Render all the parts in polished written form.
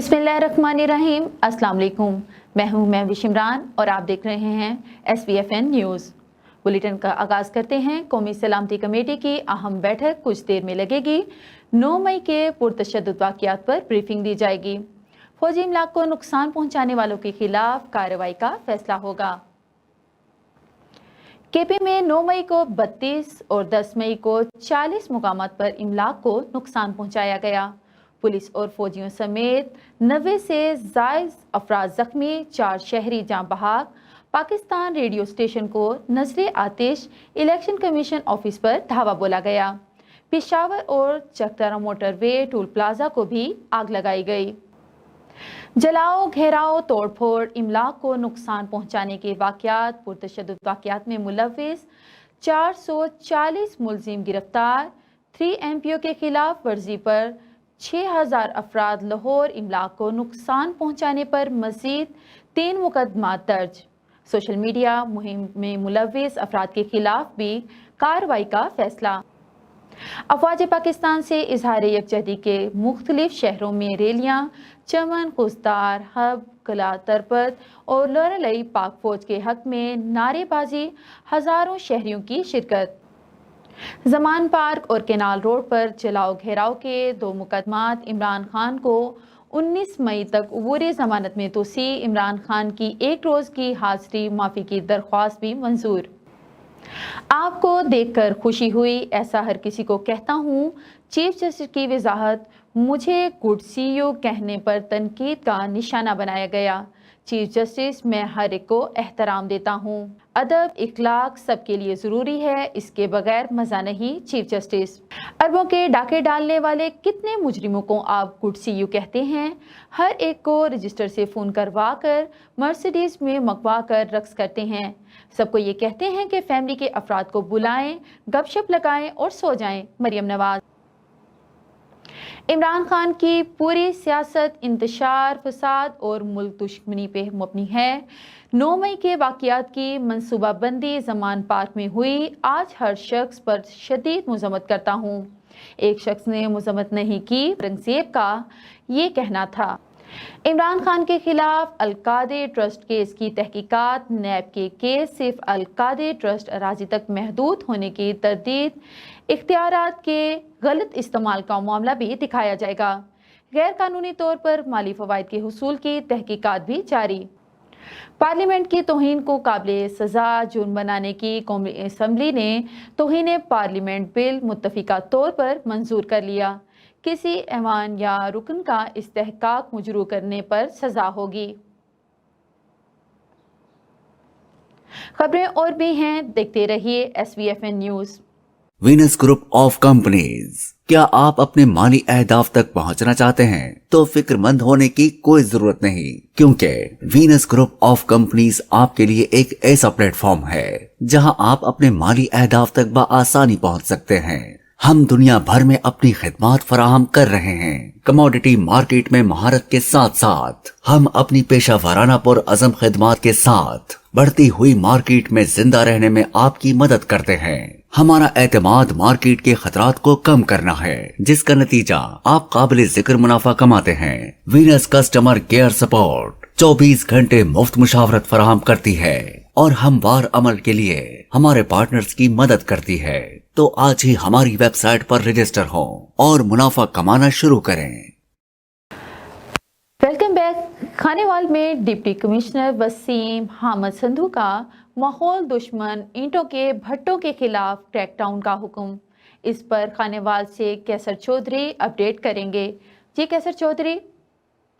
बिस्मिल्लाहिर्रहमानिर्रहीम। अस्सलाम वालेकुम। मैं हूं महविश इमरान और आप देख रहे हैं SVFN न्यूज़। बुलेटिन का आगाज़ करते हैं। कौमी सलामती कमेटी की अहम बैठक कुछ देर में लगेगी। 9 मई के पुरतशद्दुद वाक़यात पर ब्रीफिंग दी जाएगी। फौजी इमलाक को नुकसान पहुंचाने वालों के खिलाफ कार्रवाई का फैसला होगा। KP में 9 मई को 32 और 10 मई को 40 मुकामात पर इमलाक को नुकसान पहुंचाया गया। पुलिस और फौजियों समेत 90 से ज़ायद अफराद जख्मी, 4 शहरी जाँ बहक। पाकिस्तान रेडियो स्टेशन को नजर आतिश इलेक्शन कमीशन ऑफिस पर धावा बोला गया। पेशावर और चकदरा मोटरवे टोल प्लाजा को भी आग लगाई गई। जलाओ, घेराव, तोड़फोड़, इमलाक को नुकसान पहुंचाने के वाक़यात, पुरतशद्दुद वाक़यात में मुलव्विस 440 मुलजिम गिरफ्तार। 3 MPO के खिलाफ वर्जी पर 6000 अफराद। लाहौर इमलाक को नुकसान पहुंचाने पर मजीद 3 मुकदमात दर्ज। सोशल मीडिया मुहिम में मुलव्विस अफराद के खिलाफ भी कार्रवाई का फैसला। अफवाज पाकिस्तान से इजहार यकजहती के मुख्तलिफ शहरों में रैलियां। चमन, खुस्तार, हब, कला तरपत और लरलई पाक फौज के हक में नारेबाजी। हजारों शहरियों की शिरकत। जमान पार्क और केनाल रोड पर जलाओ घेराव के 2 मुकदमात। इमरान खान को 19 मई तक अबूरी जमानत में तोसी। इमरान खान की 1 रोज की हाजिरी माफी की दरख्वास्त भी मंजूर। आपको देखकर खुशी हुई, ऐसा हर किसी को कहता हूँ। चीफ जस्टिस की वजाहत। मुझे गुड CEO कहने पर तनकीद का निशाना बनाया गया। चीफ जस्टिस, मैं हर एक को एहतराम देता हूँ। अदब इखलाक सबके लिए ज़रूरी है, इसके बगैर मज़ा नहीं। Chief justice. अरबों के डाके डालने वाले कितने मुजरिमों को आप गुड CEO कहते हैं? हर एक को रजिस्टर से फ़ोन करवा कर मर्सिडीज़ में मंगवा कर रक्स करते हैं। सबको ये कहते हैं कि फैमिली के अफराद को बुलाएं, गपशप लगाएं और सो जाएं। मरियम नवाज। इमरान खान की पूरी सियासत इंतशार, फसाद और मुल्क दुश्मनी पे मबनी है। 9 मई के वाक़यात की मनसूबाबंदी जमान पार्क में हुई। आज हर शख्स पर शदीद मज़म्मत करता हूँ। एक शख्स ने मज़म्मत नहीं की। औरंगज़ेब का ये कहना था। इमरान खान के खिलाफ अलकादे ट्रस्ट केस की तहकीकात। नैब के केस सिर्फ अलकादे ट्रस्ट अराजी तक महदूद होने की तरदीद। इख्तियारात के गलत इस्तेमाल का मामला भी दिखाया जाएगा। गैर कानूनी तौर पर माली फवाइद के हुसूल की तहकीकात भी जारी। पार्लियामेंट की तौहीन को काबिल सजा जुर्म बनाने की कौमी असम्बली ने तौहीन पार्लियामेंट बिल मुत्तफिका तौर पर मंजूर कर लिया। किसी ऐवान या रुकन का इस्तेहकाक मुजरू करने पर सजा होगी। खबरें और भी हैं, देखते रहिए SVFN news. Venus group of companies. क्या आप अपने माली अहदाफ तक पहुंचना चाहते हैं? तो फिक्रमंद होने की कोई जरूरत नहीं, क्योंकि वीनस ग्रुप ऑफ कंपनीज आपके लिए एक ऐसा प्लेटफॉर्म है जहां आप अपने माली अहदाफ तक बआसानी पहुंच सकते हैं। हम दुनिया भर में अपनी खिदमात फराहम कर रहे हैं। कमोडिटी मार्केट में महारत के साथ साथ हम अपनी पेशा वाराना पुर अज़म खिदमात के साथ बढ़ती हुई मार्केट में जिंदा रहने में आपकी मदद करते हैं। हमारा एतमाद मार्केट के खतरात को कम करना है, जिसका नतीजा आप काबिल जिक्र मुनाफा कमाते हैं। वीनस कस्टमर केयर सपोर्ट 24 घंटे मुफ्त मुशावरत फराहम करती है और हमवार अमल के लिए हमारे पार्टनर्स की मदद करती है। तो आज ही हमारी वेबसाइट पर रजिस्टर हो और मुनाफा कमाना शुरू करें। Welcome back. खानेवाल में डिप्टी कमिश्नर वसीम हामिद संधू का माहौल दुश्मन ईंटों के भट्टों के खिलाफ क्रैकडाउन का हुक्म। इस पर खानेवाल से कैसर चौधरी अपडेट करेंगे। जी कैसर चौधरी।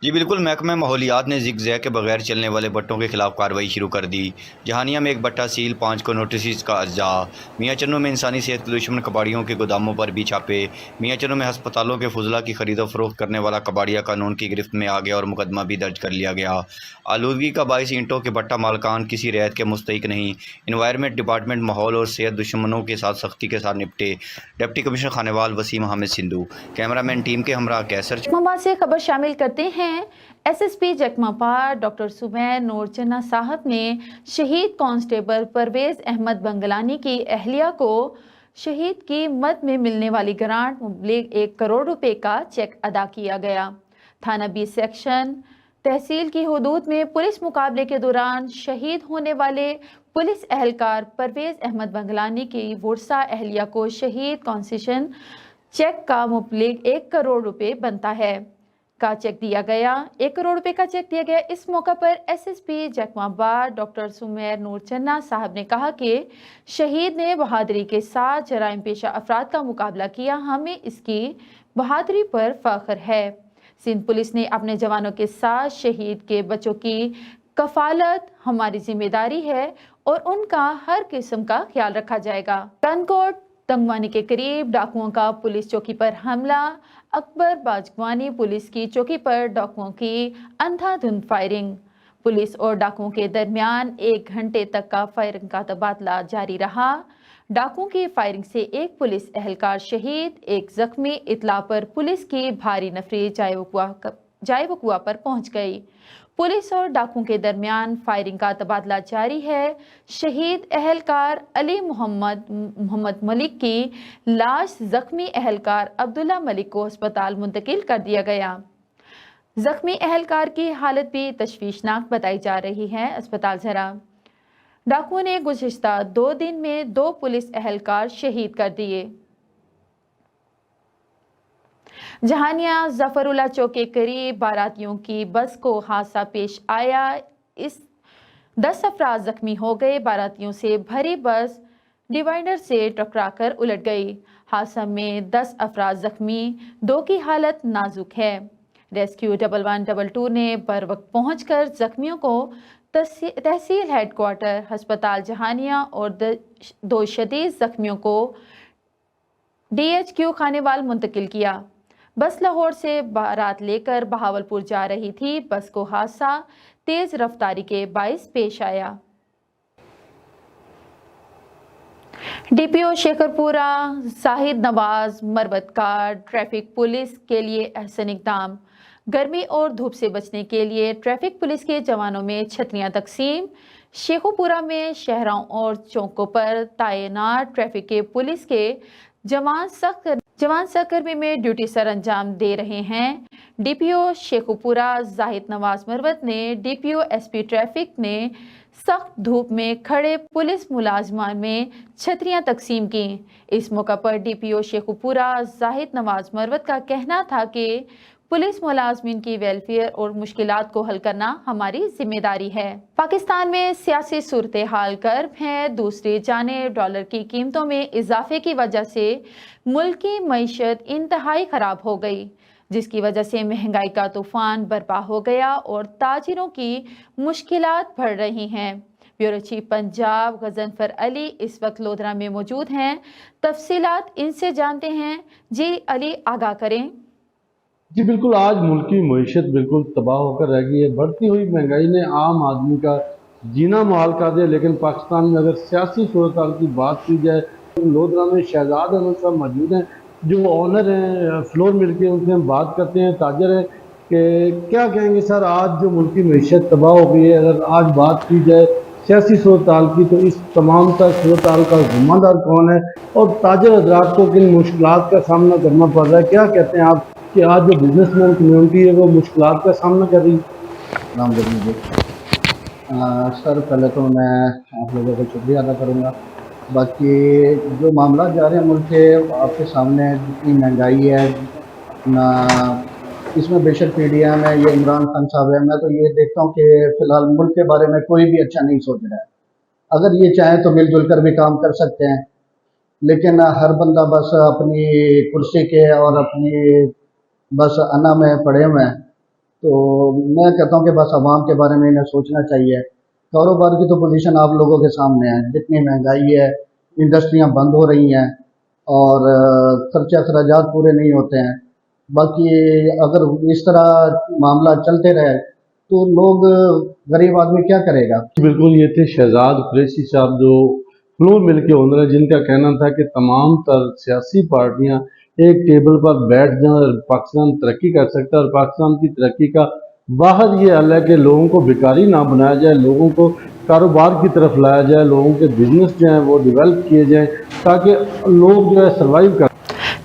जी बिल्कुल, महकमा माहौलियात ने ज़िग-ज़ैग के बगैर चलने वाले भट्टों के खिलाफ कार्रवाई शुरू कर दी। जहानिया में 1 भट्टा सील, 5 को नोटिस का अज्जा। मियाँ चन्नू में इंसानी सेहत के दुश्मन कबाड़ियों के गोदामों पर भी छापे। मियाँ चन्नू में हस्पतालों के फुजला की खरीदो फरोख्त करने वाला कबाड़िया कानून की गिरफ्त में आ गया और मुकदमा भी दर्ज कर लिया गया। आलूदगी का बाइस ईंटों के भट्टा मालकान किसी रियायत के मुस्तहिक नहीं। एनवायरनमेंट डिपार्टमेंट माहौल और सेहत दुश्मनों के साथ सख्ती के साथ निपटे। Deputy commissioner Khanewal Waseem Hamid Sindhu. Cameraman team के हमरा कैसर। जखमाबाद से खबर शामिल करते हैं। SSP जखमाबाद डॉक्टर सुबैर नूर चन्ना साहब ने शहीद कांस्टेबल परवेज अहमद बंगलानी की अहलिया को शहीद की मद में मिलने वाली ग्रांट मुबलिग 1 करोड़ रुपए का चेक अदा किया गया। थाना 20 सेक्शन तहसील की हदूद में पुलिस मुकाबले के दौरान शहीद होने वाले पुलिस एहलकार परवेज अहमद बंगलानी की वर्सा अहलिया को शहीद कॉन्सेशन चेक का मुबलिग 1 करोड़ रुपए बनता है का चेक दिया गया। 1 करोड़ रुपए का चेक दिया गया। इस मौका पर एसएसपी जकमाबाद डॉक्टर सुमेर नूर चन्ना साहब ने कहा कि शहीद ने बहादुरी के साथ जराइम पेशा अफराद का मुकाबला किया, हमें इसकी बहादुरी पर फख्र है। सिंध पुलिस ने अपने जवानों के साथ शहीद के बच्चों की कफालत हमारी जिम्मेदारी है और उनका हर किस्म का ख्याल रखा जाएगा। कनकोट तंगवानी के करीब डाकुओं का पुलिस चौकी पर हमला। अकबर बाजवानी पुलिस की चौकी पर डाकुओं की अंधाधुंध फायरिंग। पुलिस और डाकुओं के दरमियान 1 घंटे तक का फायरिंग का तबादला जारी रहा। डाकुओं की फायरिंग से एक पुलिस एहलकार शहीद, एक जख्मी। इतला पर पुलिस की भारी नफरी जाए वकुआ पर पहुंच गई। पुलिस और डाकुओं के दरमियान फायरिंग का तबादला जारी है। शहीद एहलकार अली मोहम्मद मलिक की लाश जख्मी एहलकार अब्दुल्ला मलिक को अस्पताल मुंतकिल कर दिया गया। जख्मी एहलकार की हालत भी तशवीशनाक बताई जा रही है, अस्पताल जरा। डाकुओं ने गुज़िश्ता 2 दिन में 2 पुलिस एहलकार शहीद कर दिए। जहानिया जफरुल्ला चौक के करीब बारातियों की बस को हादसा पेश आया। इस 10 अफराद जख्मी हो गए। बारातियों से भरी बस डिवाइडर से टकराकर उलट गई। हादसा में 10 अफराद जख्मी, 2 की हालत नाजुक है। रेस्क्यू 1112 ने बर वक्त पहुंचकर जख्मियों को तहसील हेडक्वार्टर अस्पताल जहानिया और 2 शदीद जख्मियों को DHQ खानेवाल मुंतकिल किया। बस लाहौर से बारात लेकर बहावलपुर जा रही थी। बस को हादसा तेज रफ्तारी के बाइस पेश आया। DPO शेखरपुरा शाहिद नवाज मरवत का ट्रैफिक पुलिस के लिए अहसन इक़दाम। गर्मी और धूप से बचने के लिए ट्रैफिक पुलिस के जवानों में छतरियां तकसीम। शेखोपुरा में शहरों और चौकों पर तैनात ट्रैफिक के पुलिस के जवान सख्त गर्मी में ड्यूटी सर अंजाम दे रहे हैं। DPO शेखोपुरा जाहिद नवाज मरवत ने DPO SP ट्रैफिक ने सख्त धूप में खड़े पुलिस मुलाजमान में छतरियां तकसीम की। इस मौका पर DPO शेखोपुरा जाहिद नवाज मरवत का कहना था कि पुलिस मुलाजमीन की वेलफेयर और मुश्किलात को हल करना हमारी जिम्मेदारी है। पाकिस्तान में सियासी सूरत हाल गर्म है। दूसरी जानिब डॉलर की कीमतों में इजाफे की वजह से मुल्क की मईशत इंतहाई खराब हो गई, जिसकी वजह से महंगाई का तूफान बर्पा हो गया और ताजिरों की मुश्किलात बढ़ रही हैं। ब्यूरो चीफ पंजाब गजनफर अली इस वक्त लोधरा में मौजूद हैं। तफसीलात इनसे जानते हैं। जी अली, आगाह करें। जी बिल्कुल, आज मुल्क की मईशत बिल्कुल तबाह होकर रह गई है। बढ़ती हुई महंगाई ने आम आदमी का जीना मुहाल कर दिया। लेकिन पाकिस्तान में अगर सियासी सूरत की बात की जाए तो लोधरा में शहजाद अहमद साहब मौजूद हैं, जो ऑनर हैं फ्लोर मिल के। उनसे हम बात करते हैं, ताजर है, कि क्या कहेंगे सर, आज जो मुल्क की मईशत तबाह हो गई है, अगर आज बात की जाए सियासी सूरत की, तो इस तमाम तर सूरत का जिम्मेदार कौन है और ताजर हजरात को किन मुश्किलात का सामना करना पड़ रहा है? क्या कहते हैं आप कि आज जो बिजनेसमैन कम्युनिटी है वो मुश्किलात का सामना कर रही है? मुझे सर, पहले तो मैं आप लोगों का शुक्रिया अदा करूँगा। बाकी जो मामला जा रहे हैं मुल्क के, आपके सामने जितनी महंगाई है अपना, इसमें बेशक PDM है, ये इमरान खान साहब है, मैं तो ये देखता हूँ कि फ़िलहाल मुल्क के बारे में कोई भी अच्छा नहीं सोच रहा है। अगर ये चाहें तो मिलजुल कर भी काम कर सकते हैं, लेकिन हर बंदा बस अपनी कुर्सी के और अपनी बस अना में पड़े हुए हैं। तो मैं कहता हूँ कि बस आवाम के बारे में इन्हें सोचना चाहिए। कारोबार की तो पोजीशन आप लोगों के सामने है, जितनी महंगाई है, इंडस्ट्रियाँ बंद हो रही हैं और खर्चा अखराजात पूरे नहीं होते हैं। बाकी अगर इस तरह मामला चलते रहे तो लोग, गरीब आदमी क्या करेगा? बिल्कुल, ये थे शहजाद कुरैशी साहब, जो फ्लोर मिल के ओनर है, जिनका कहना था कि तमाम तर सियासी पार्टियां एक टेबल पर बैठ जाएं और पाकिस्तान तरक्की कर सकता है। और पाकिस्तान की तरक्की का वाहद ये हल है कि लोगों को बेकारी ना बनाया जाए, लोगों को कारोबार की तरफ लाया जाए, लोगों के बिजनेस जो हैं वो डेवलप किए जाएं, ताकि लोग जो है सर्वाइव कर।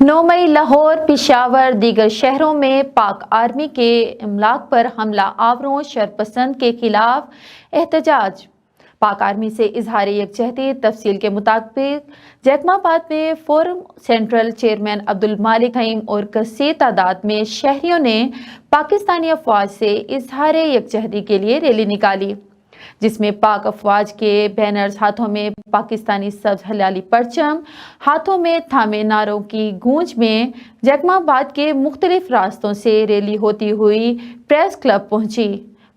9 मई लाहौर, पिशावर, दीगर शहरों में पाक आर्मी के इमलाक पर हमला आवरों शरपसंद के खिलाफ एहतजाज। पाक आर्मी से इजहार यकजहती। तफसील के मुताबिक जैकमाबाद में फोरम सेंट्रल चेयरमैन अब्दुल मालिक हईम और कसीर तादाद में शहरियों ने पाकिस्तानी अफवाज से इजहार यकजहती के लिए रैली निकाली, जिसमें पाक अफवाज के बैनर्स, हाथों में पाकिस्तानी सब्ज हलाली परचम, हाथों में थामे नारों की गूंज में जैकमाबाद के मुख्तलिफ रास्तों से रैली होती हुई प्रेस क्लब पहुंची।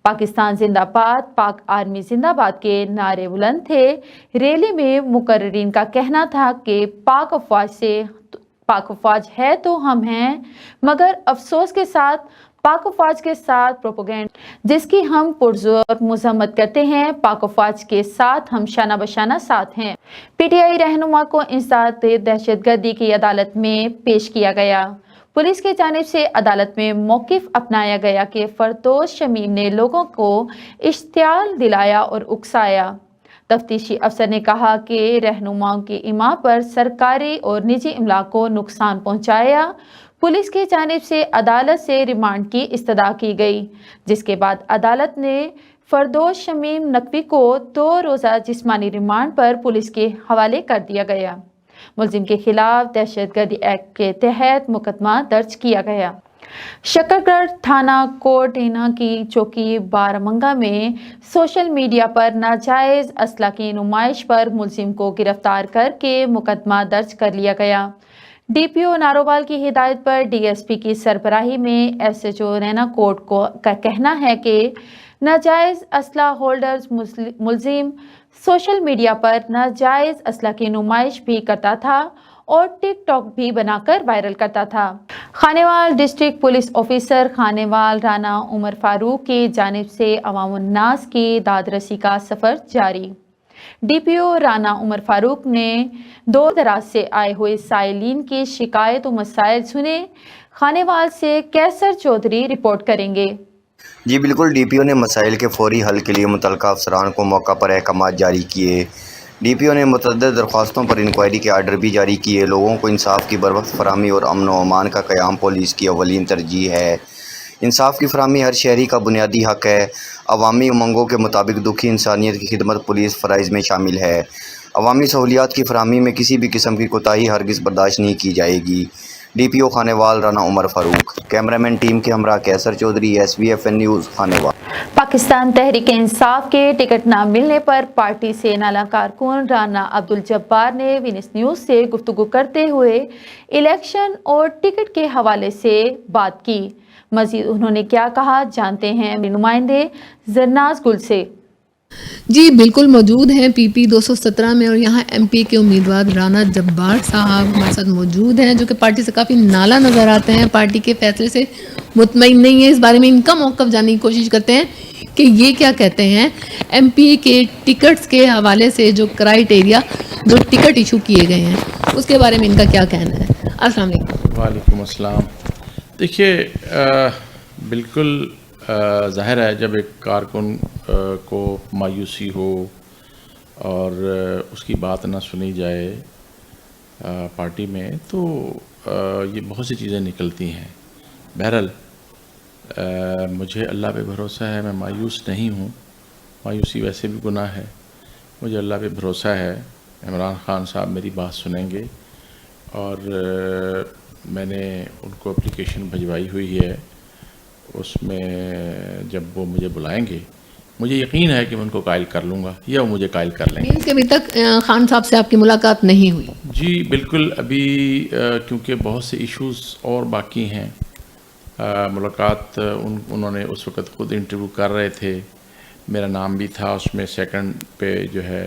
पाकिस्तान जिंदाबाद, पाक आर्मी जिंदाबाद के नारे बुलंद थे। रैली में मुकर्रिरीन का कहना था कि पाक अफवाज है तो हम हैं, मगर अफसोस के साथ पाक अफवाज के साथ प्रोपेगेंडा जिसकी हम पुरजोर मजम्मत करते हैं। पाक अफवाज के साथ हम शाना बशाना साथ हैं। पीटीआई रहनुमा को इंसदाद दहशतगर्दी की अदालत में पेश किया गया। पुलिस की जानिब से अदालत में मौकिफ अपनाया गया कि फरदौस शमीम ने लोगों को इश्तियाल दिलाया और उकसाया। तफ्तीशी अफसर ने कहा कि रहनुमाओं की इमा पर सरकारी और निजी इमलाक को नुकसान पहुंचाया। पुलिस की जानिब से अदालत से रिमांड की इस्तदा की गई, जिसके बाद अदालत ने फरदौस शमीम नकवी को 2 रोज़ा जिस्मानी रिमांड पर पुलिस के हवाले कर दिया गया। मुलजिम के खिलाफ दहशतगर्दी एक्ट के तहत मुकदमा दर्ज किया गया। शकरगढ़ थाना कोटहीना की चौकी बारामंगा में सोशल मीडिया पर नाजायज असला की नुमाइश पर मुलजिम को गिरफ्तार करके मुकदमा दर्ज कर लिया गया। डीपीओ नारोवाल की हिदायत पर डीएसपी की सरबराही में एसएचओ नैना कोट का कहना है कि नाजायज असला होल्डर्स मुलजिम सोशल मीडिया पर नाजायज असला की नुमाइश भी करता था और टिकटॉक भी बनाकर वायरल करता था। Khanewal district police officer Khanewal Rana Umar Farooq की जानिब से अवामुन्नास की दादरसी का सफ़र जारी। डीपीओ राना उमर फारूक ने दूर दराज से आए हुए साइलिन की शिकायत और मसाइल सुने। खानेवाल से कैसर चौधरी रिपोर्ट करेंगे। जी बिल्कुल, डीपीओ ने मसाइल के फौरी हल के लिए मुतल्लिका अफसरान को मौका पर अहकामात जारी किए। डीपीओ ने मुतअद्दिद दरख्वास्तों पर इंक्वायरी के आर्डर भी जारी किए। लोगों को इंसाफ की बरवक्त फराहमी और अमन व अमान का क़याम पुलिस की अवलीन तरजीह है। इंसाफ की फराहमी हर शहरी का बुनियादी हक़ है। अवामी उमंगों के मुताबिक दुखी इंसानियत की खिदमत पुलिस फ़राइज़ में शामिल है। अवामी सहूलियात की फराहमी में किसी भी किस्म की कोताही हरगिज़ बर्दाश्त नहीं की जाएगी। DPO Khanewal Rana Umar Farooq. Cameraman team के हमरा कैसर चौधरी, SBFN न्यूज़ खानेवाल। पाकिस्तान तहरीक इंसाफ के टिकट न मिलने पर पार्टी से नाला कारकुन राना अब्दुल जब्बार ने विनस न्यूज़ से गुफ्तगू करते हुए इलेक्शन और टिकट के हवाले से बात की। मजीद उन्होंने क्या कहा, जानते हैं नुमाइंदे जरनाज गुल से। जी बिल्कुल, मौजूद हैं PP 217 में और यहाँ MP के उम्मीदवार राना जब्बार साहब हमारे साथ मौजूद हैं, जो कि पार्टी से काफ़ी नाला नज़र आते हैं, पार्टी के फैसले से मुतमईन नहीं है। इस बारे में इनका मौक़िफ़ जानने की कोशिश करते हैं कि ये क्या कहते हैं MP के टिकट्स के हवाले से, जो क्राइटेरिया जो टिकट इशू किए गए हैं उसके बारे में इनका क्या कहना है। अस्सलाम वालेकुम। वालेकुम अस्सलाम। देखिए, बिल्कुल ज़ाहिर है जब एक कारकुन को मायूसी हो और उसकी बात ना सुनी जाए पार्टी में, तो ये बहुत सी चीज़ें निकलती हैं। बहरहाल मुझे अल्लाह पे भरोसा है, मैं मायूस नहीं हूँ। मायूसी वैसे भी गुनाह है। मुझे अल्लाह पे भरोसा है इमरान खान साहब मेरी बात सुनेंगे और मैंने उनको एप्लीकेशन भिजवाई हुई है। उसमें जब वो मुझे बुलाएंगे, मुझे यकीन है कि मैं उनको कायल कर लूँगा या वो मुझे कायल कर लेंगे। मीन्स के अभी तक खान साहब से आपकी मुलाकात नहीं हुई? जी बिल्कुल, अभी क्योंकि बहुत से इश्यूज़ और बाकी हैं। मुलाकात उन्होंने उस वक़्त ख़ुद इंटरव्यू कर रहे थे, मेरा नाम भी था उसमें सेकंड पे जो है,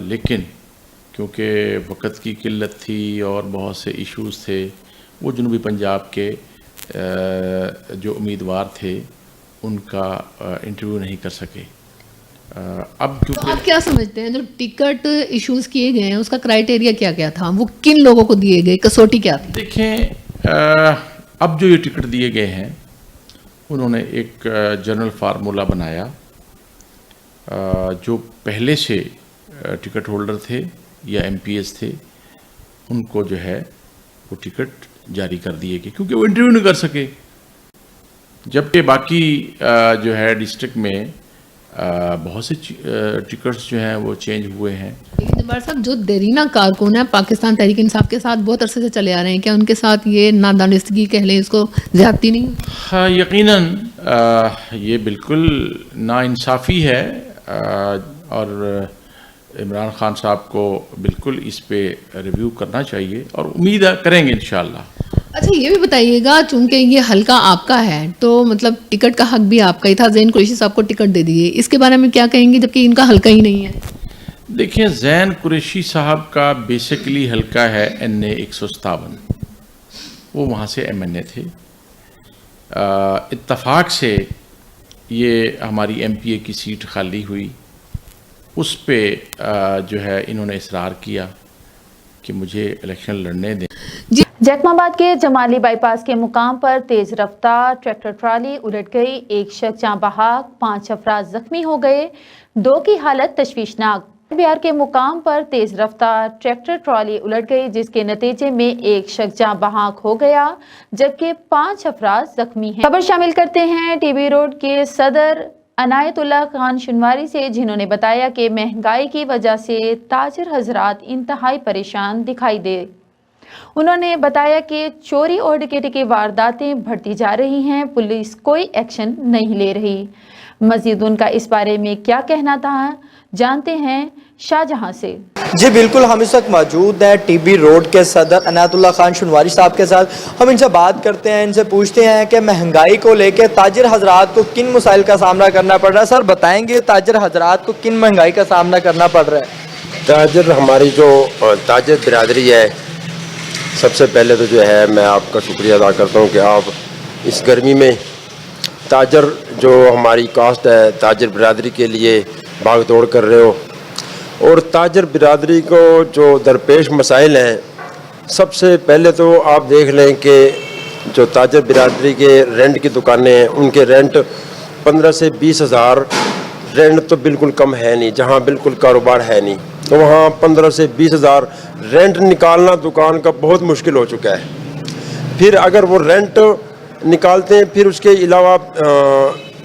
लेकिन क्योंकि वक़्त की किल्लत थी और बहुत से इश्यूज़ थे, वो जनूबी पंजाब के जो उम्मीदवार थे उनका इंटरव्यू नहीं कर सके। अब तो आप क्या समझते हैं जो टिकट इश्यूज़ किए गए हैं उसका क्राइटेरिया क्या क्या था, वो किन लोगों को दिए गए, कसौटी क्या थी? देखें, अब जो ये टिकट दिए गए हैं उन्होंने एक जनरल फार्मूला बनाया। जो पहले से टिकट होल्डर थे या MPs थे ان کو جو ہے وہ ٹکٹ جاری کر دیے گئے کیونکہ وہ انٹرویو نہیں کر سکے، جبکہ باقی جو ہے ڈسٹرکٹ میں بہت سے ٹکٹس جو ہیں وہ چینج ہوئے ہیں۔ لیکن جبار صاحب جو دیرینہ کارکن ہیں پاکستان تحریک انصاف کے ساتھ بہت عرصے سے چلے آ رہے ہیں، کیا ان کے ساتھ یہ نادانستگی کہہ لیں اس کو زیادتی نہیں؟ ہاں یقیناً یہ بالکل ناانصافی ہے اور عمران خان صاحب کو بالکل اس پہ ریویو کرنا چاہیے اور امید کریں گے انشاءاللہ۔ اچھا یہ بھی بتائیے گا، چونکہ یہ حلقہ آپ کا ہے تو مطلب ٹکٹ کا حق بھی آپ کا ہی تھا، زین قریشی صاحب کو ٹکٹ دے دیے، اس کے بارے میں کیا کہیں گے جبکہ ان کا حلقہ ہی نہیں ہے؟ دیکھیں زین قریشی صاحب کا بیسیکلی حلقہ ہے NA 157، وہ وہاں سے MNA تھے، اتفاق سے یہ ہماری MPA کی سیٹ خالی ہوئی، اس پہ جو ہے انہوں نے اصرار کیا کہ مجھے الیکشن لڑنے دیں۔ جیکم آباد کے جمالی بائی پاس کے مقام پر تیز رفتار ٹریکٹر ٹرالی الٹ گئی، ایک شخص جاں بحق، 5 افراد زخمی ہو گئے، 2 کی حالت تشویشناک۔ بہار کے مقام پر تیز رفتار ٹریکٹر ٹرالی الٹ گئی جس کے نتیجے میں ایک شخص جاں بحق ہو گیا جبکہ 5 افراد زخمی ہیں۔ خبر شامل کرتے ہیں TB روڈ کے صدر عنایت اللہ خان شنواری سے، جنہوں نے بتایا کہ مہنگائی کی وجہ سے تاجر حضرات انتہائی پریشان دکھائی دے۔ انہوں نے بتایا کہ چوری اور ڈکیتی کی وارداتیں بڑھتی جا رہی ہیں، پولیس کوئی ایکشن نہیں لے رہی۔ مزید ان کا اس بارے میں کیا کہنا تھا جانتے ہیں شاہجہاں سے۔ جی بالکل، ہم اس وقت موجود ہیں TB روڈ کے صدر عنایت اللہ خان شنواری صاحب کے ساتھ۔ ہم ان سے بات کرتے ہیں، ان سے پوچھتے ہیں کہ مہنگائی کو لے کے تاجر حضرات کو کن مسائل کا سامنا کرنا پڑ رہا ہے۔ سر بتائیں گے تاجر حضرات کو کن مہنگائی کا سامنا کرنا پڑ رہا ہے؟ تاجر ہماری جو تاجر برادری ہے، سب سے پہلے تو جو ہے میں آپ کا شکریہ ادا کرتا ہوں کہ آپ اس گرمی میں تاجر جو ہماری کاسٹ ہے تاجر برادری کے لیے بھاگ دوڑ کر رہے ہو، اور تاجر برادری کو جو درپیش مسائل ہیں، سب سے پہلے تو آپ دیکھ لیں کہ جو تاجر برادری کے رینٹ کی دکانیں ہیں ان کے رینٹ 15 سے 20 ہزار رینٹ تو بالکل کم ہے نہیں، جہاں بالکل کاروبار ہے نہیں تو وہاں 15 سے 20 ہزار رینٹ نکالنا دکان کا بہت مشکل ہو چکا ہے۔ پھر اگر وہ رینٹ نکالتے ہیں پھر اس کے علاوہ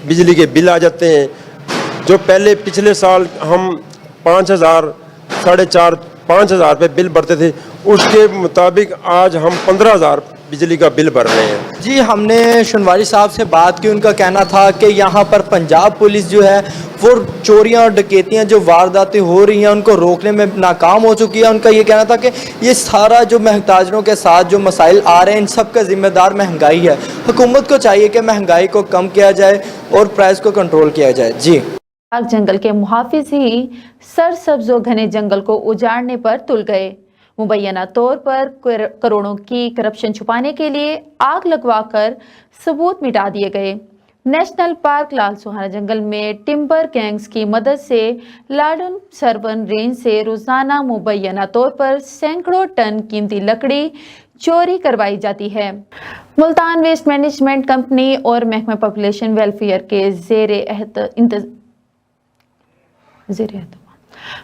بجلی کے بل آ جاتے ہیں، جو پہلے پچھلے سال ہم 5,000 4.5 5,000 پہ بل بھرتے تھے، اس کے مطابق آج ہم 15,000 بجلی کا بل بھر رہے ہیں۔ جی ہم نے شنواری صاحب سے بات کی، ان کا کہنا تھا کہ یہاں پر پنجاب پولیس جو ہے وہ چوریاں اور ڈکیتیاں جو وارداتیں ہو رہی ہیں ان کو روکنے میں ناکام ہو چکی ہے۔ ان کا یہ کہنا تھا کہ یہ سارا جو تاجروں کے ساتھ جو مسائل آ رہے ہیں ان سب کا ذمہ دار مہنگائی ہے۔ حکومت کو چاہیے کہ مہنگائی کو کم کیا جائے اور پرائس کو کنٹرول کیا جائے۔ جی جنگل کے محافظ ہی سرسبز و گھنے جنگل کو اجاڑنے پر تل گئے، مبینہ طور پر کروڑوں کی کرپشن چھپانے کے لیے آگ لگوا کر ثبوت مٹا دیے گئے۔ نیشنل پارک لال سوہانا جنگل میں ٹمبر گینگز کی مدد سے لاڈن سرون رینج سے روزانہ مبینہ طور پر سینکڑوں ٹن قیمتی لکڑی چوری کروائی جاتی ہے۔ ملتان ویسٹ مینجمنٹ کمپنی اور محکمہ پاپولیشن ویلفیئر کے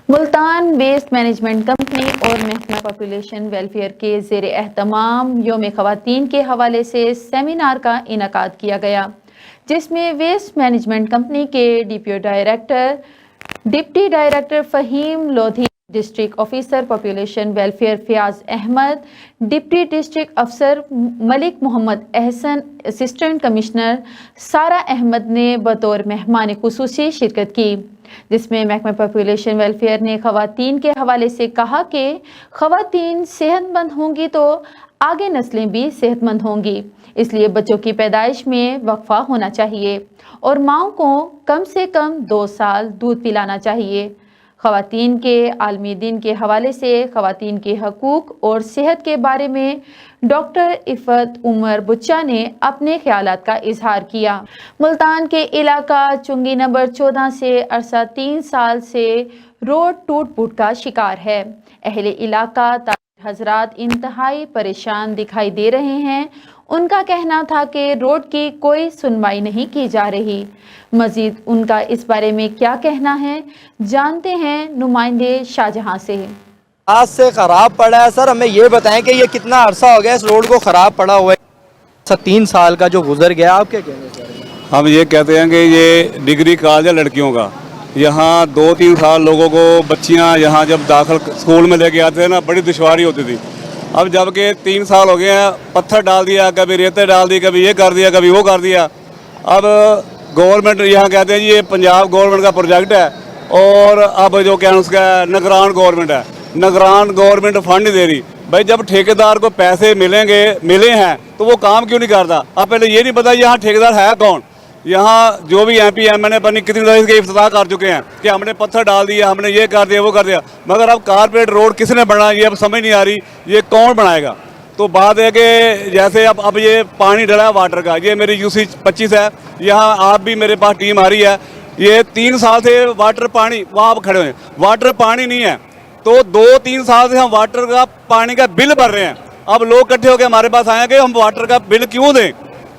ملتان ویسٹ مینجمنٹ کمپنی اور محکمہ پاپولیشن ویلفیئر کے زیر اہتمام یوم خواتین کے حوالے سے سیمینار کا انعقاد کیا گیا، جس میں ویسٹ مینجمنٹ کمپنی کے deputy director Fahim Lodhi, district officer population welfare Fayyaz Ahmed, deputy district افسر ملک محمد احسن، اسسٹنٹ کمشنر سارہ احمد نے بطور مہمان خصوصی شرکت کی، جس میں محکمہ پاپولیشن ویلفیئر نے خواتین کے حوالے سے کہا کہ خواتین صحت مند ہوں گی تو آگے نسلیں بھی صحت مند ہوں گی، اس لیے بچوں کی پیدائش میں وقفہ ہونا چاہیے اور ماؤں کو کم سے کم 2 سال دودھ پلانا چاہیے۔ خواتین کے عالمی دن کے حوالے سے خواتین کے حقوق اور صحت کے بارے میں ڈاکٹر عفت عمر بچہ نے اپنے خیالات کا اظہار کیا۔ ملتان کے علاقہ چنگی نمبر 14 سے عرصہ 3 سال سے روڈ ٹوٹ پھوٹ کا شکار ہے۔ اہل علاقہ تاجر حضرات انتہائی پریشان دکھائی دے رہے ہیں۔ ان کا کہنا تھا کہ روڈ کی کوئی سنوائی نہیں کی جا رہی۔ مزید ان کا اس بارے میں کیا کہنا ہے جانتے ہیں نمائندے شاہجہاں سے۔ آج سے خراب پڑا ہے سر, ہمیں یہ بتائیں کہ یہ کتنا عرصہ ہو گیا اس روڈ کو خراب پڑا ہوا ہے؟ 3 سال کا جو گزر گیا, آپ کیا کہیں گے سر؟ ہم یہ کہتے ہیں کہ یہ ڈگری کالج ہے لڑکیوں کا, یہاں 2-3 سال لوگوں کو بچیاں یہاں جب داخل اسکول میں لے کے آتے تھے نا, بڑی دشواری ہوتی تھی. اب جب کہ 3 سال ہو گئے ہیں, پتھر ڈال دیا, کبھی ریتیں ڈال دی, کبھی یہ کر دیا, کبھی وہ کر دیا. اب گورنمنٹ یہاں کہتے ہیں جی یہ پنجاب گورنمنٹ کا پروجیکٹ ہے, اور اب جو کیا اس کا نگران گورنمنٹ ہے, نگران گورنمنٹ فنڈ نہیں دے رہی. بھائی جب ٹھیکیدار کو پیسے ملے ہیں تو وہ کام کیوں نہیں کرتا؟ اب پہلے یہ نہیں پتا یہاں ٹھیکیدار ہے کون. یہاں جو بھی ایم پی ایم این اے بنی کتنی طرح کے افتتاح کر چکے ہیں کہ ہم نے پتھر ڈال دیا, ہم نے یہ کر دیا, وہ کر دیا, مگر اب کارپوریٹ روڈ کس نے بنایا یہ اب سمجھ نہیں آ رہی, یہ کون بنائے گا. تو بات ہے کہ جیسے اب یہ پانی ڈلا ہے واٹر کا, یہ میری UC 25 ہے, یہاں آپ بھی میرے پاس ٹیم آ رہی ہے, یہ 3 سال سے واٹر پانی وہاں آپ کھڑے ہوئے ہیں, واٹر پانی نہیں ہے. تو 2-3 سال سے ہم واٹر کا پانی کا بل بھر رہے ہیں. اب لوگ اکٹھے ہو کے ہمارے پاس آئے ہیں کہ ہم واٹر کا بل کیوں دیں.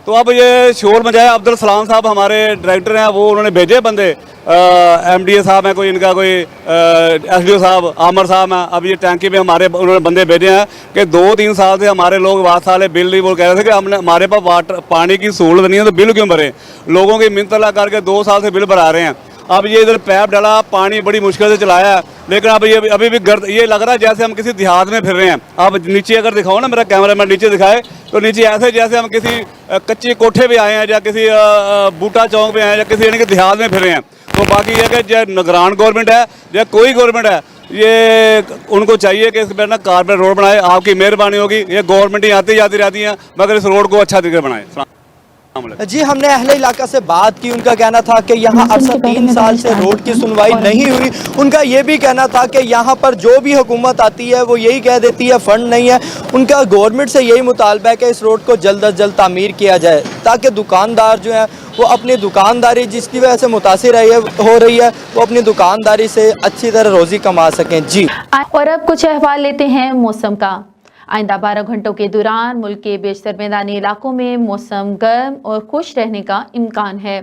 تو اب یہ شور مچایا. عبدالسلام صاحب ہمارے ڈائریکٹر ہیں, وہ انہوں نے بھیجے بندے, MDA صاحب ہیں, کوئی ان کا کوئی SDO صاحب, عامر صاحب ہیں. اب یہ ٹینکی میں ہمارے انہوں نے بندے بھیجے ہیں کہ 2-3 سال سے ہمارے لوگ واسطے والے بل نہیں, وہ کہہ رہے تھے کہ ہمارے پاس واٹر پانی کی سہولت نہیں ہے تو بل کیوں بھریں. لوگوں کی منتلا کر کے 2 سال سے بل بھرا رہے ہیں. اب یہ ادھر پیپ ڈالا, پانی بڑی مشکل سے چلایا ہے, لیکن اب یہ ابھی بھی گرد, یہ لگ رہا ہے جیسے ہم کسی دیہات میں پھر رہے ہیں. آپ نیچے اگر دکھاؤ نا, میرا کیمرہ مین نیچے دکھائے, تو نیچے ایسے جیسے ہم کسی کچے کوٹھے پہ آئے ہیں, یا کسی بوٹا چوک پہ آئے ہیں, یا کسی یعنی کہ دیہات میں پھر رہے ہیں. تو باقی یہ کہ جو نگران گورنمنٹ ہے یا کوئی گورنمنٹ ہے, یہ ان کو چاہیے کہ اس پہ نا کارپوریٹ روڈ بنائے. آپ کی مہربانی ہوگی, یہ گورنمنٹ ہی آتی جاتی رہتی ہیں, مگر اس روڈ کو اچھا طریقے بنائے. جی, ہم نے اہل علاقہ سے بات کی, ان کا کہنا تھا کہ یہاں عرصہ 3 سال سے روڈ کی سنوائی نہیں ہوئی. ان کا یہ بھی کہنا تھا کہ یہاں پر جو بھی حکومت آتی ہے وہ یہی کہہ دیتی ہے فنڈ نہیں ہے. ان کا گورنمنٹ سے یہی مطالبہ ہے کہ اس روڈ کو جلد از جلد تعمیر کیا جائے, تاکہ دکاندار جو ہیں وہ اپنی دکانداری جس کی وجہ سے متاثر ہو رہی ہے, وہ اپنی دکانداری سے اچھی طرح روزی کما سکیں. جی, اور اب کچھ احوال لیتے ہیں موسم کا. آئندہ 12 گھنٹوں کے دوران ملک کے بیشتر میدانی علاقوں میں موسم گرم اور خوش رہنے کا امکان ہے.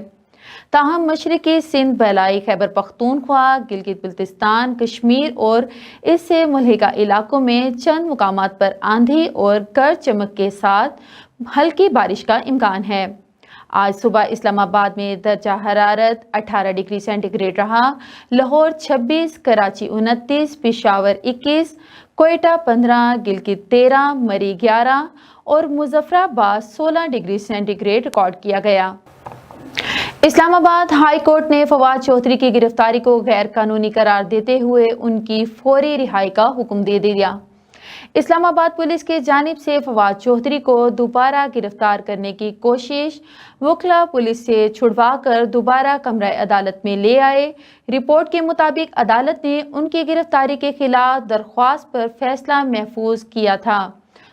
تاہم مشرقی سندھ, بالائی خیبر پختونخوا, گلگت بلتستان, کشمیر اور اس سے ملحقہ علاقوں میں چند مقامات پر آندھی اور گرج چمک کے ساتھ ہلکی بارش کا امکان ہے. آج صبح اسلام آباد میں درجہ حرارت 18 ڈگری سینٹی گریڈ رہا. لاہور 26, کراچی 29, پشاور 21, کوئٹہ 15, گلگت 13, مری 11 اور مظفر آباد 16 ڈگری سینٹی گریڈ ریکارڈ کیا گیا. اسلام آباد ہائی کورٹ نے فواد چودھری کی گرفتاری کو غیر قانونی قرار دیتے ہوئے ان کی فوری رہائی کا حکم دے دیا. اسلام آباد پولیس کی جانب سے فواد چودھری کو دوبارہ گرفتار کرنے کی کوشش وکلا پولیس سے چھڑوا کر دوبارہ کمرہ عدالت میں لے آئے. رپورٹ کے مطابق عدالت نے ان کی گرفتاری کے خلاف درخواست پر فیصلہ محفوظ کیا تھا,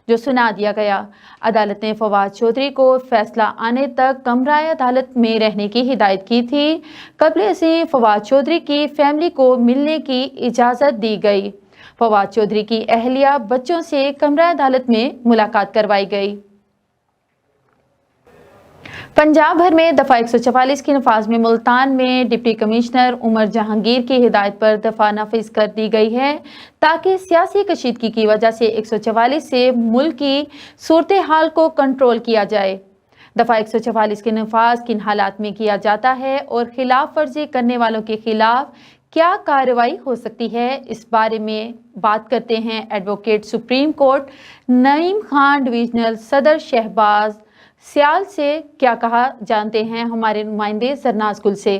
جو سنا دیا گیا. عدالت نے فواد چودھری کو فیصلہ آنے تک کمرہ عدالت میں رہنے کی ہدایت کی تھی. قبل ازیں فواد چودھری کی فیملی کو ملنے کی اجازت دی گئی. فواد چودھری کی اہلیہ بچوں سے کمرہ عدالت میں ملاقات کروائی گئی. پنجاب بھر میں دفعہ 144 کے نفاذ میں ملتان میں ڈپٹی کمشنر عمر جہانگیر کی ہدایت پر دفعہ نافذ کر دی گئی ہے, تاکہ سیاسی کشیدگی کی وجہ سے 144 سے ملک کی صورتحال کو کنٹرول کیا جائے. دفعہ 144 کے نفاذ کن حالات میں کیا جاتا ہے اور خلاف ورزی کرنے والوں کے خلاف کیا کارروائی ہو سکتی ہے, اس بارے میں بات کرتے ہیں ایڈوکیٹ سپریم کورٹ نعیم خان ڈویژنل صدر شہباز سیال سے. کیا کہا جانتے ہیں ہمارے نمائندے سرناز گل سے.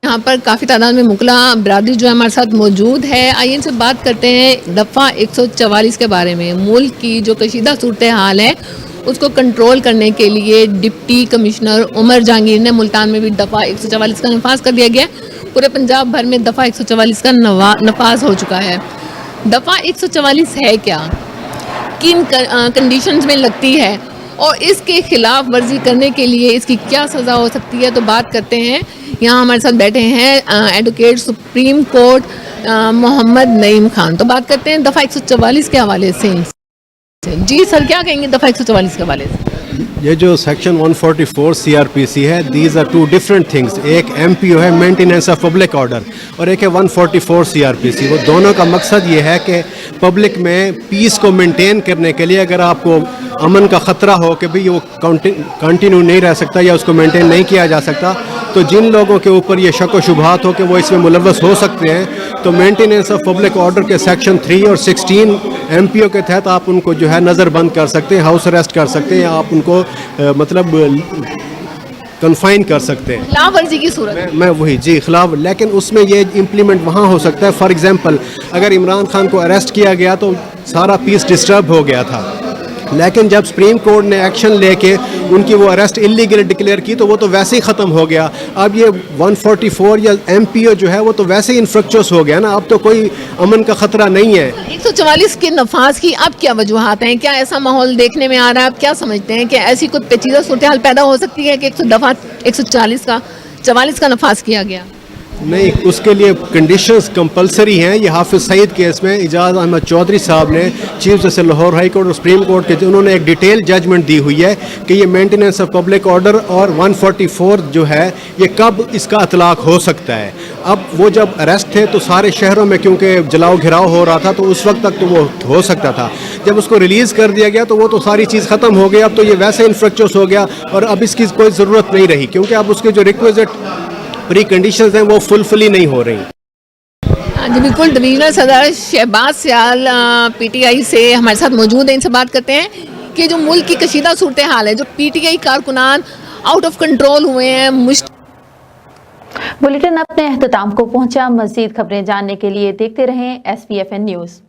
یہاں پر کافی تعداد میں مکلا برادری جو ہے ہمارے ساتھ موجود ہے. آئیے ان سے بات کرتے ہیں دفعہ 144 کے بارے میں. ملک کی جو کشیدہ صورتحال ہے اس کو کنٹرول کرنے کے لیے ڈپٹی کمشنر عمر جہانگیر نے ملتان میں بھی دفعہ 144 کا نفاذ کر دیا گیا. پورے پنجاب بھر میں دفعہ 144 کا نفاذ ہو چکا ہے. دفعہ 144 ہے کیا, کن کنڈیشنز میں لگتی ہے, اور اس کے خلاف ورزی کرنے کے لیے اس کی کیا سزا ہو سکتی ہے, تو بات کرتے ہیں. یہاں ہمارے ساتھ بیٹھے ہیں ایڈوکیٹ سپریم کورٹ محمد نعیم خان. تو بات کرتے ہیں دفعہ 144 کے حوالے سے. جی سر, کیا کہیں گے دفعہ 144 کے حوالے سے؟ یہ جو سیکشن 144 CRPC ہے, these are two different things. ایک MPO ہے مینٹیننس آف پبلک آرڈر, اور ایک ہے 144 CRPC. وہ دونوں کا مقصد یہ ہے کہ پبلک میں پیس کو مینٹین کرنے کے لیے اگر آپ کو امن کا خطرہ ہو کہ بھئی وہ کنٹینیو نہیں رہ سکتا یا اس کو مینٹین نہیں کیا جا سکتا, تو جن لوگوں کے اوپر یہ شک و شبہات ہو کہ وہ اس میں ملوث ہو سکتے ہیں, تو مینٹیننس آف پبلک آرڈر کے سیکشن 3 اور 16 MPO کے تحت آپ ان کو جو ہے نظر بند کر سکتے ہیں, ہاؤس اریسٹ کر سکتے ہیں, یا آپ ان کو مطلب کنفائن کر سکتے ہیں خلاف ورزی کی صورت میں وہی جی خلاف. لیکن اس میں یہ امپلیمنٹ وہاں ہو سکتا ہے. فار ایگزامپل اگر عمران خان کو اریسٹ کیا گیا تو سارا پیس ڈسٹرب ہو گیا تھا, لیکن جب سپریم کورٹ نے ایکشن لے کے ان کی وہ اریسٹ انلیگل ڈکلیئر کی تو وہ تو ویسے ہی ختم ہو گیا. اب یہ 144 یا MPO جو ہے وہ تو ویسے ہی انفرکچوس ہو گیا نا, اب تو کوئی امن کا خطرہ نہیں ہے. 144 کے نفاذ کی اب کیا وجوہات ہیں؟ کیا ایسا ماحول دیکھنے میں آ رہا ہے؟ آپ کیا سمجھتے ہیں کہ ایسی کوئی پیچیدہ صورتحال پیدا ہو سکتی ہے کہ 144 کا نفاذ کیا گیا؟ نہیں, اس کے لیے کنڈیشنز کمپلسری ہیں. یہ حافظ سعید کیس میں اعجاز احمد چودھری صاحب نے chief justice Lahore high court اور سپریم کورٹ کے انہوں نے ایک ڈیٹیل ججمنٹ دی ہوئی ہے کہ یہ مینٹیننس آف پبلک آرڈر اور 144 جو ہے یہ کب اس کا اطلاق ہو سکتا ہے. اب وہ جب اریسٹ تھے تو سارے شہروں میں کیونکہ جلاؤ گھراؤ ہو رہا تھا تو اس وقت تک تو وہ ہو سکتا تھا. جب اس کو ریلیز کر دیا گیا تو وہ تو ساری چیز ختم ہو گئی. اب تو یہ ویسے انفرکچوس ہو گیا اور اب اس کی کوئی ضرورت نہیں رہی, کیونکہ اب اس کے جو ریکویزٹ پری کنڈیشنز ہیں وہ فلفل ہی نہیں ہو رہی. جی بالکل, ڈویژنل صدر شہباز سیال PTI سے ہمارے ساتھ موجود ہیں. ان سے بات کرتے ہیں کہ جو ملک کی کشیدہ صورتحال ہے, جو PTI کارکنان آؤٹ آف کنٹرول ہوئے ہیں. بلیٹن اپنے اختتام کو پہنچا. مزید خبریں جاننے کے لیے دیکھتے رہیں SPFN نیوز.